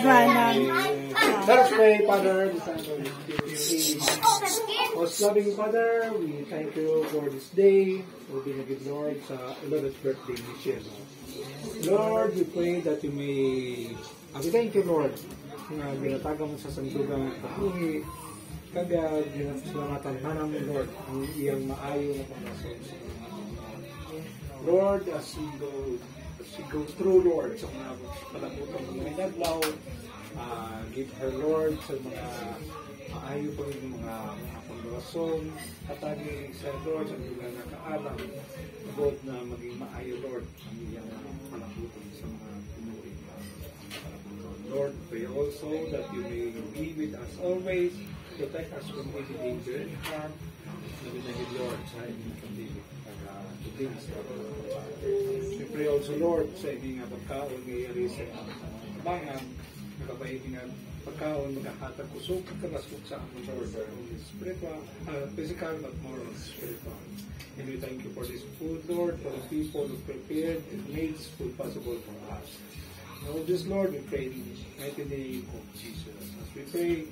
Brad Manang. Let us pray, Father. Most loving Father, we thank you for this day. We'll be a good Lord sa Lord's birthday ni Shema. Lord, we pray that you may... we thank you, Lord, na binataga mo sa sandugang kapuhi. Kaya ginasulamatan na namin, Lord, ang iyang maayo na panglason. Lord, as we go through, Lord, sa mga palamutan ng mga naglaw, give her, Lord, sa mga maayo po yung mga panglason, katagi sa Lord, sa mga nakaalam, Lord, na maging maayo, Lord, ang iyang palamutan sa mga pinuwi. Lord, pray also that you may be with us always, protect us from any danger and harm, and we Lord, sa inyong pag-ibig. We pray also, Lord, sa inyong pagkaon ngayari sa mga nakapahiting at pagkaon, maghahatag kusog, kalasok sa aming Lord, spiritual, physical, but more spiritual. And we thank you for this food, Lord, for the people who prepared and made this food possible for us. And all this, Lord, we pray in the mighty name of Jesus. As we pray,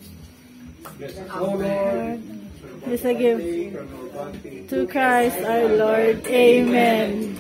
bless us, O Lord. This I give to Christ our Lord. Amen.